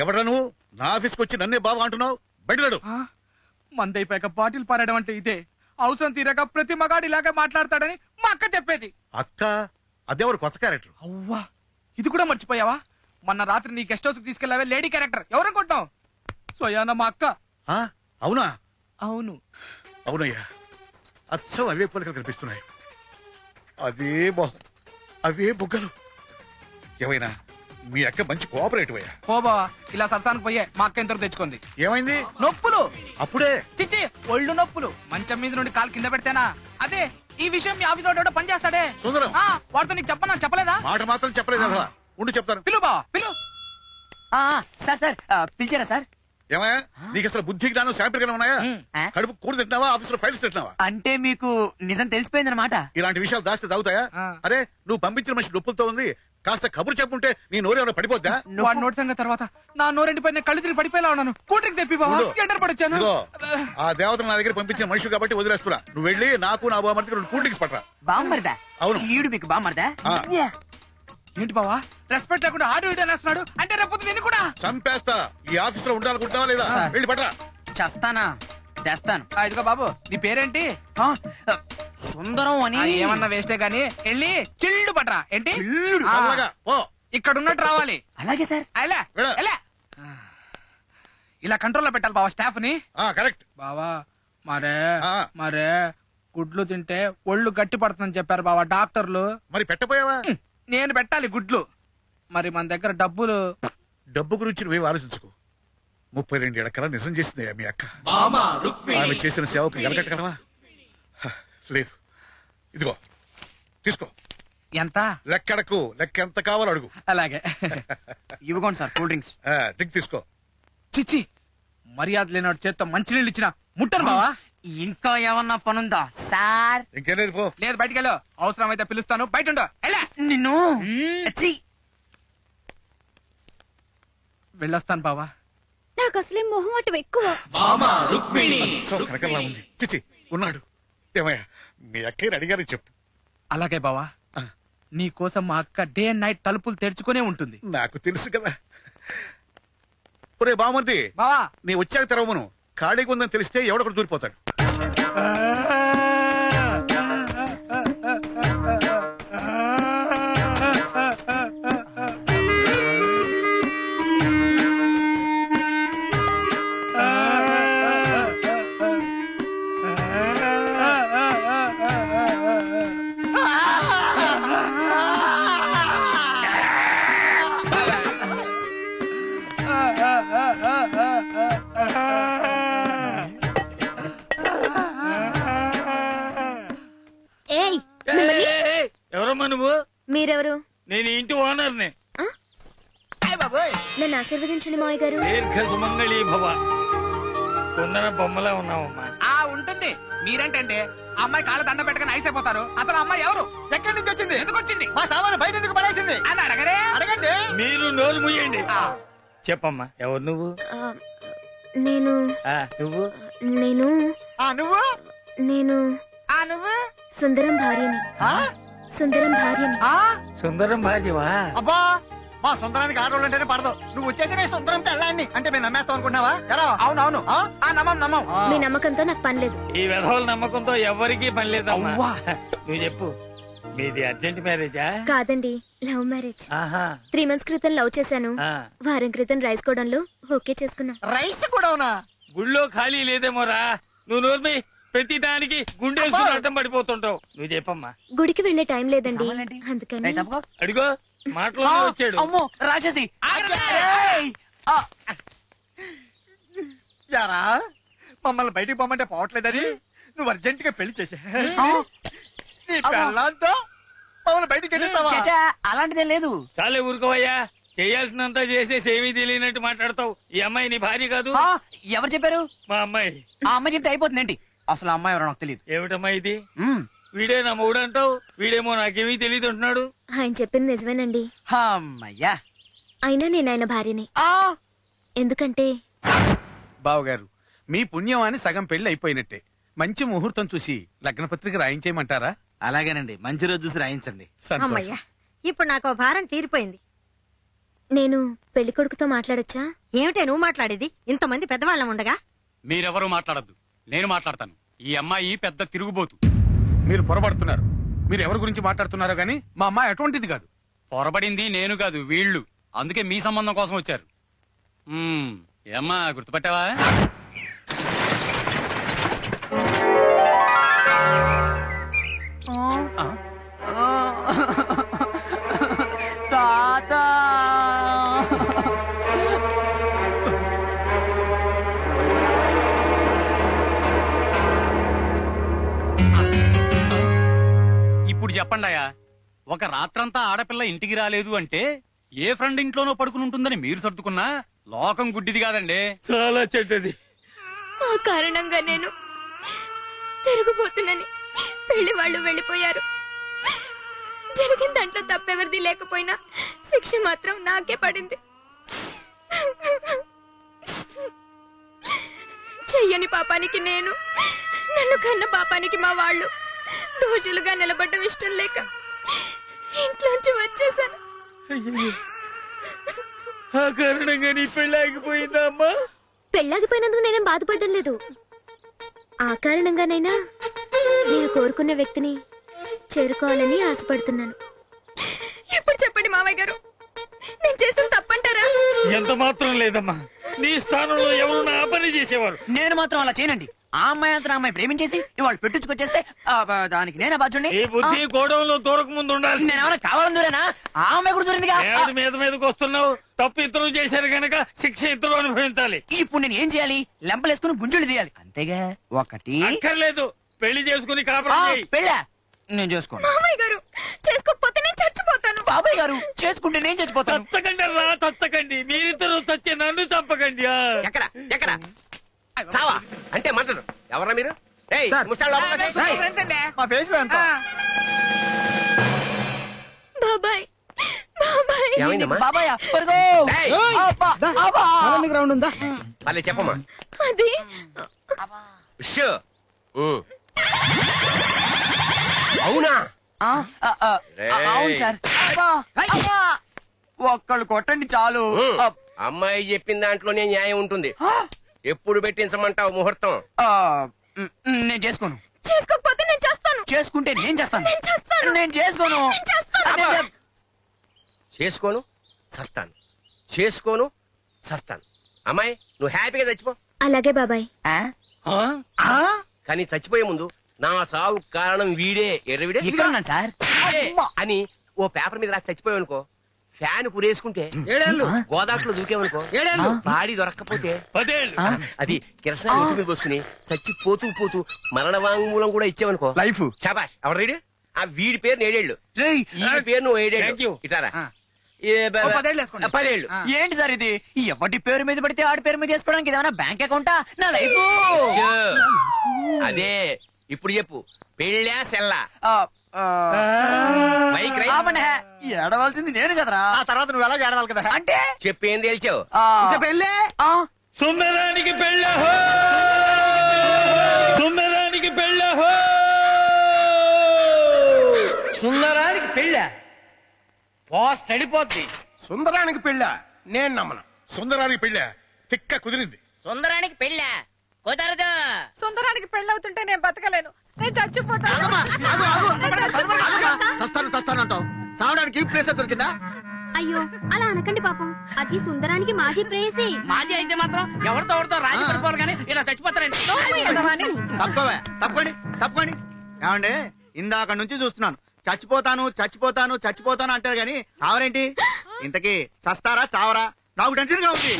ఎవడా నువ్వు నా ఆఫీస్కి వచ్చి నన్నే బాబా అంటున్నావు? బయటలాడు. మందైపోయాక బాటిల్ పారడం అంటే ఇదే. అవసరం తీరాక ప్రతి మగాడు ఇలాగే మాట్లాడతాడని మా అక్క చెప్పేది. అక్క? అదేవరు కొత్త క్యారెక్టర్. అవ్వా, ఇది కూడా మర్చిపోయావా? మొన్న రాత్రి నీ గెస్ట్ హౌస్ తీసుకెళ్లావే లేడీ క్యారెక్టర్ ఎవరనుకుంటావు? స్వయాన మా అక్క. అవునా? అవును. అవునయ్యా, అచ్చం అవే పోలికలు కనిపిస్తున్నాయి. అదే మొహం, అవే బుగ్గలు. ఏమైనా మీ అక్క మంచి కోఆపరేటివ్ అయ్యా. ఓ బావా, ఇలా సత్తానికి పోయే మా అక్క ఇంతకు తెచ్చుకుంది. ఏమైంది? నొప్పులు. అప్పుడే? చిచ్చి, ఒళ్ళు నొప్పులు. మంచం మీద నుండి కాలు కింద పెడితేనా? అదే ఈ విషయం మీ ఆఫీస్ లో పని చేస్తాడే సుందరం, వాడితో నీకు చెప్పలేదా? మాట మాత్రం చెప్పలేదు. ఉండి చెప్తాను. పిలు బావా, పిలు. సార్ సార్ పిలిచారా సార్? ఏమయ్యా, నీకు అసలు బుద్ధి జ్ఞానం శాంపిల్ గానే ఉన్నాయా? కడుపు కూర తింటున్నావా? ఆఫీస్ లో ఫైల్స్ తింటున్నావా? అంటే మీకు నిజం తెలిసిపోయిందన్నమాట. ఇలాంటి విషయాలు దాస్తే తాగుతాయా? అరే, నువ్వు పంపించిన మనిషి నొప్పులతో ఉంది, కాస్త కబురు చెప్పుంటే నీ నోరేమైనా పడిపోద్దా? వాడి నోటి సంగతి తర్వాత నా నోరెండి పైన కళ్ళు తిరిగి పడిపోయేలా ఉన్నాను. కూటరికి తెప్పి బావా, ఎంటర్ పడొచ్చాను. ఆ దేవతను నా దగ్గర పంపించిన మనిషి కాబట్టి వదిలేస్తున్నా. నువ్వు వెళ్ళి నాకు నా బామ్మర్దికి 2 కూల్ డ్రింక్స్ పట్టరా. బామ్మర్దా? అవును. ఈడు మీకు బామ్మర్దా? ఏంటి బావా, రెస్పెక్ట్ లేకుండా ఆడు వీడియో అనేస్తున్నాడు. అంటే రేపు నేను కూడా చంపేస్తా. ఈ ఆఫీస్ లో ఉండాలనుకుంటావా లేదా? వెళ్ళి పట్టరా. చేస్తానా? తెస్తాను. ఇదిగో బాబు, నీ పేరేంటి? సుందరం అని. ఏమన్నా వేస్టే గానీ వెళ్ళి చిల్లు పట్టరా. ఏంటి? ఇక్కడ ఉన్నట్టు రావాలి. అలాగే సార్. ఇలా కంట్రోల్లో పెట్టాలి బావా స్టాఫ్ ని. కరెక్ట్ బావా. మరే గుడ్లు తింటే ఒళ్ళు గట్టి పడుతుందని చెప్పారు బావా డాక్టర్లు. మరి పెట్టపోయావా? నేను పెట్టాలి గుడ్లు. మరి మన దగ్గర డబ్బులు. డబ్బు గురించి నువ్వేం ఆలోచించుకో. 32 ఏళ్ల కల నిజం చేసింది మీ అక్క. ఆమె చేసిన సేవకు ఎలగట్టగలవా? లేదు. ఇదిగో తీసుకో. ఎంత? లెక్కడకు. లెక్క ఎంత కావాలో అడుగు. అలాగే. ఇవ్వకోండి సార్ కూల్ డ్రింక్స్. డ్రింక్ తీసుకో. చిచ్చి, మర్యాద లేనాడు చేత్తో మంచినీళ్ళు ఇచ్చిన ముట్టను బావా. ఇంకా ఏమన్నా పనుందా సార్? ఇంకేం లేదు, పో. లేదు, బయటికి వెళ్ళు. అవసరం అయితే పిలుస్తాను. బయట ఉండు. నిన్ను వెళ్ళొస్తాను బావా. నాకు అసలే మొహమాటం ఎక్కువ. కనకల్లా ఉంది. చిచ్చి, ఉన్నాడు. ఏమయ్యా, మీ అక్కయ్యని అడిగారని చెప్పు. అలాగే బావా. నీ కోసం మా అక్క డే అండ్ నైట్ తలుపులు తెరుచుకునే ఉంటుంది. నాకు తెలుసు కదా. ఒరే బామంతి బావా, నీ వచ్చాక తెరవమును. ఖాళీగా ఉందని తెలిస్తే ఎవడొకడు దూరిపోతాడు. ఎవరమ్మా నువ్వు? మీరెవరు? నేను ఇంటి ఓనర్ని. నన్ను ఆశీర్వదించండి మావయ్య గారు. దీర్ఘ సుమంగళీ భవ. కొందర బొమ్మలా ఉన్నావమ్మా. ఉంటుంది. మీరేంటంటే అమ్మాయి కాళ్ళ దండ పెట్టగానే ఐస్ అయిపోతారు. అసలు అమ్మాయి ఎవరు? ఎక్కడి నుంచి వచ్చింది? ఎందుకు వచ్చింది? మా సామాను బయట ఎందుకు పడేసింది అని అడగరే. అడగండి. మీరు నోరు ముయ్యండి. చెప్పమ్మా, ఎవరు నువ్వు? నేను నువ్వు నేను నువ్వు నేను నువ్వు సుందరం భార్యని. సుందరం భార్యని. సుందరం భార్యవా? అబ్బా, మా సుందరానికి ఆడవాళ్ళు అంటేనే పడదు. నువ్వు వచ్చేసి నేను సుందరం పెళ్ళాన్ని అంటే మేము నమ్మేస్తాం అనుకున్నావా? అవునవును, నమ్మం. మీ నమ్మకంతో నాకు పని లేదు. ఈ విధవుల నమ్మకంతో ఎవరికీ పని లేదమ్మా. నువ్వు చెప్పు, మీది అర్జెంట్ మ్యారేజా? కాదండి, లవ్ మ్యారేజ్. 3 months క్రితం లవ్ చేశాను. వారం క్రితం రైస్ గోడంలో ఓకే చేసుకున్నా. రైస్ కూడా గుళ్ళో ఖాళీ లేదేమోరా. నువ్వు నోర్మి, ప్రతి దానికి గుండె అడ్డం పడిపోతుంటావు. నువ్వు చెప్పమ్మా. గుడికి వెళ్లే టైం లేదండి, అందుకని. అడిగో మాటలో వచ్చాడు. అమ్మో రాక్షసి. యారా, మమ్మల్ని బయటికి పొమ్మంటే పోవట్లేదని నువ్వు అర్జెంట్ గా పెళ్లి చేసే మమ్మల్ని బయటికి వెళ్ళిస్తావా? అలాంటిదే లేదు. చాలే ఊరుకోవయ్యా. చేయాల్సినంత చేసేసి ఏమీ తెలియనట్టు మాట్లాడతావు. ఈ అమ్మాయి నీ భార్య కాదు. ఎవరు చెప్పారు? మా అమ్మాయి. ఆ అమ్మాయి చెప్తే అయిపోతుందేంటి? అసలు అమ్మాయి ఎవరో నాకు తెలియదు. ఏమిటమ్మా ఇది? వీడే నా మొగుడు అంటావు, వీడేమో నాకేమీ తెలియదు అంటున్నాడు. ఆయన చెప్పింది నిజమేనండి. అమ్మయ్యా, అయినా నేను ఆయన భార్యని. ఎందుకంటే బావగారు, మీ పుణ్యం అని సగం పెళ్లి అయిపోయినట్టే. మంచి ముహూర్తం చూసి లగ్న పత్రిక రాయించేయమంటారా? అలాగేనండి, మంచి రోజు చూసి రాయించండి. అమ్మయ్యా, ఇప్పుడు నాకు భారం తీరిపోయింది. నేను పెళ్లి కొడుకుతో మాట్లాడొచ్చా? ఏమిటే నువ్వు మాట్లాడేది? ఇంతమంది పెద్దవాళ్ళం ఉండగా. మీరెవరూ మాట్లాడద్దు, నేను మాట్లాడతాను. ఈ అమ్మాయి పెద్ద తిరుగుబోతు. మీరు పొరపడుతున్నారు. మీరు ఎవరి గురించి మాట్లాడుతున్నారో గానీ మా అమ్మాయి అటువంటిది కాదు. పొరబడింది నేను కాదు, వీళ్ళు. అందుకే మీ సంబంధం కోసం వచ్చారు. ఏమ్మా, గుర్తుపట్టావా? తాత ఇప్పుడు చెప్పండాయా, ఒక రాత్రంతా ఆడపిల్ల ఇంటికి రాలేదు అంటే ఏ ఫ్రెండ్ ఇంట్లోనో పడుకుని ఉంటుందని మీరు సర్దుకున్నా లోకం గుడ్డిది కాదండి. చాలా చెడ్డది. ఆ కారణంగా నేను తిరుగుబోతున్నాను. పెళ్లి వాళ్ళు వెళ్ళిపోయారు. జరిగిన దాంట్లో తప్పెవరిది లేకపోయినా శిక్ష మాత్రం నాకే పడింది. చెయ్యని పాపానికి నేను, నన్ను కన్న పాపానికి మా వాళ్ళు దోషులుగా నిలబడ్డం ఇష్టం లేక ఇంట్లోంచి వచ్చేసాను. ఆ కారణంగా నీ పెళ్లి ఆగిపోయిందా అమ్మా? పెళ్ళాగిపోయినందుకు నేనేం బాధపడడం లేదు. ఆ కారణంగానైనా నేను కోరుకున్న వ్యక్తిని చేరుకోవాలని ఆశపడుతున్నాను. ఇప్పుడు చెప్పండి మావయ్య గారు, నేను చేసిన తప్పంటారా? ఎంత మాత్రం లేదమ్మా. నీ స్థానంలో ఎవరు నా పని చేసేవారు. నేను మాత్రం అలా చేయనండి. ఆ అమ్మాయి అంతా అమ్మాయి ప్రేమించేసి ఇవాళ పెట్టించుకొచ్చేస్తే దానికి నేనే బాధ్యుండి. ఈ బుద్ధి గోడంలో దూరక ముందు ఉండాలి. నేనేమైనా కావాలని దూరేనా? ఆ అమ్మాయి కూడా దూరిందిగా. మీద మీదకి వస్తున్నావు. తప్పు ఇతరులు చేశారు గనక శిక్ష ఇతరులు అనుభవించాలి. ఇప్పుడు నేను ఏం చేయాలి? లెంపలేసుకుని గుంజులు తీయాలి అంతేగా. ఒకటి అక్కర్లేదు, పెళ్లి చేసుకుని కాపురం చేయి. పెళ్ళా నేను చేసుకోను. మావయ్య గారు, చేసుకోకపోతే నేను చచ్చిపోతాను. బాబాయ్ గారు, చేసుకుంటే నేను చచ్చిపోతాను. చచ్చకండి రా, చచ్చకండి. మీరిద్దరు చచ్చి నన్ను చంపకండి. ఎక్కడ ఎక్కడ చావా అంటే మంటలు ఎవరా మీరు? మా ఫేస్ బాబాయ్ బాబాయ్ ఏమైందమ్మా? బాబాయ్ పరుగో. ఏయ్! అబ్బా, అబ్బా. గ్రౌండ్ ఉందా? మళ్ళీ చెప్పమ్మా. అది షూ. అవునా? ఆ, ఆ, ఆ, రేయ్. అవును సార్. అబ్బా, అబ్బా. ఒక్కళ్ళు కొట్టండి చాలు. అమ్మాయి చెప్పిన దాంట్లోనే న్యాయం ఉంటుంది. ఎప్పుడు పెట్టించమంటావు ముహూర్తం? నేను చేసుకోను. చేసుకోకపోతే నేను చేస్తాను. చేసుకుంటే నేను చేస్తాను. నేను చేస్తాను. నేను చేసుకోను. నేను చేస్తాను. అబ్బా. చేసుకోను చస్తాను, చేసుకోను చస్తాను. అమ్మాయి నువ్వు హ్యాపీగా చచ్చిపో. అలాగే బాబాయ్. ఆ? ఆ? కానీ చచ్చిపోయే ముందు నా చావు కారణం వీడే, ఎర్రవిడే ఇక్కడ ఉన్నాను సార్. వీడే అని ఓ పేపర్ మీద రాసి చచ్చిపోయావు అనుకో, ఫ్యాన్ పురేసుకుంటే గోదాట్లో దూకేవనుకో, బాడీ దొరక్కపోతే 10 ఏళ్ళు. ఆ? అది కిరసన ఇంటి మీద పోసుకుని చచ్చిపోతూ పోతూ మరణ వాంగ్మూలం కూడా ఇచ్చావనుకో లైఫ్. శాబాష్. ఎవరు రీడు? ఆ వీడి పేరు 7 ఏళ్ళు, రేయ్, ఈ పేరు నువ్వు 7 Thank you. ఏళ్ళు. ఇటారా ఆ. 10 ఏళ్ళు వేసుకోండి. 10 ఏళ్ళు. ఏంటి సార్ ఇది? ఎవరి పేరు మీద పడితే ఆడి పేరు మీద వేసుకోవడానికి ఇదేమన్నా బ్యాంక్ అకౌంటా? నా లైఫ్. షూ. అదే ఇప్పుడు చెప్పు, పెళ్ళా సెల్లా? Bike ride. ఏడవలసింది నేను కదరా. ఆ తర్వాత నువ్వు ఎలా ఏడవాలి కదా? అంటే చెప్పు, ఏం తేల్చావు? పెళ్ళే. సుందరానికి పెళ్ళహో, సుందరానికి పెళ్ళహో. సుందరానికి పెళ్ళా? పోస్ట్ అడిపోద్ది. సుందరానికి పెళ్ళా? నేను నమ్మను. సుందరానికి పెళ్ళా? తిక్క కుదిరింది. సుందరానికి పెళ్ళా? కుదరదు. సుందరానికి పెళ్ళవుతుంటే నేను బతకలేను. నేను చచ్చిపోతాను. చస్తానంటావు, చావడానికి ప్లేస్ దొరికిందా? అయ్యో అలా అనకండి పాపం, అది సుందరానికి మాజీ ప్రేయసి. మాజీ అయితే మాత్రం ఎవరితో ఎవరితో రాజీ పడిపోవాలి కానీ ఇలా చచ్చిపోతారండి. తప్పండి తప్పండి. ఏమండి, ఇందాక నుంచి చూస్తున్నాను, చచ్చిపోతాను చచ్చిపోతాను చచ్చిపోతాను అంటారు గాని చావరేంటి? ఇంతకీ చస్తారా చావరా? నాకు టెన్షన్ గా ఉంది.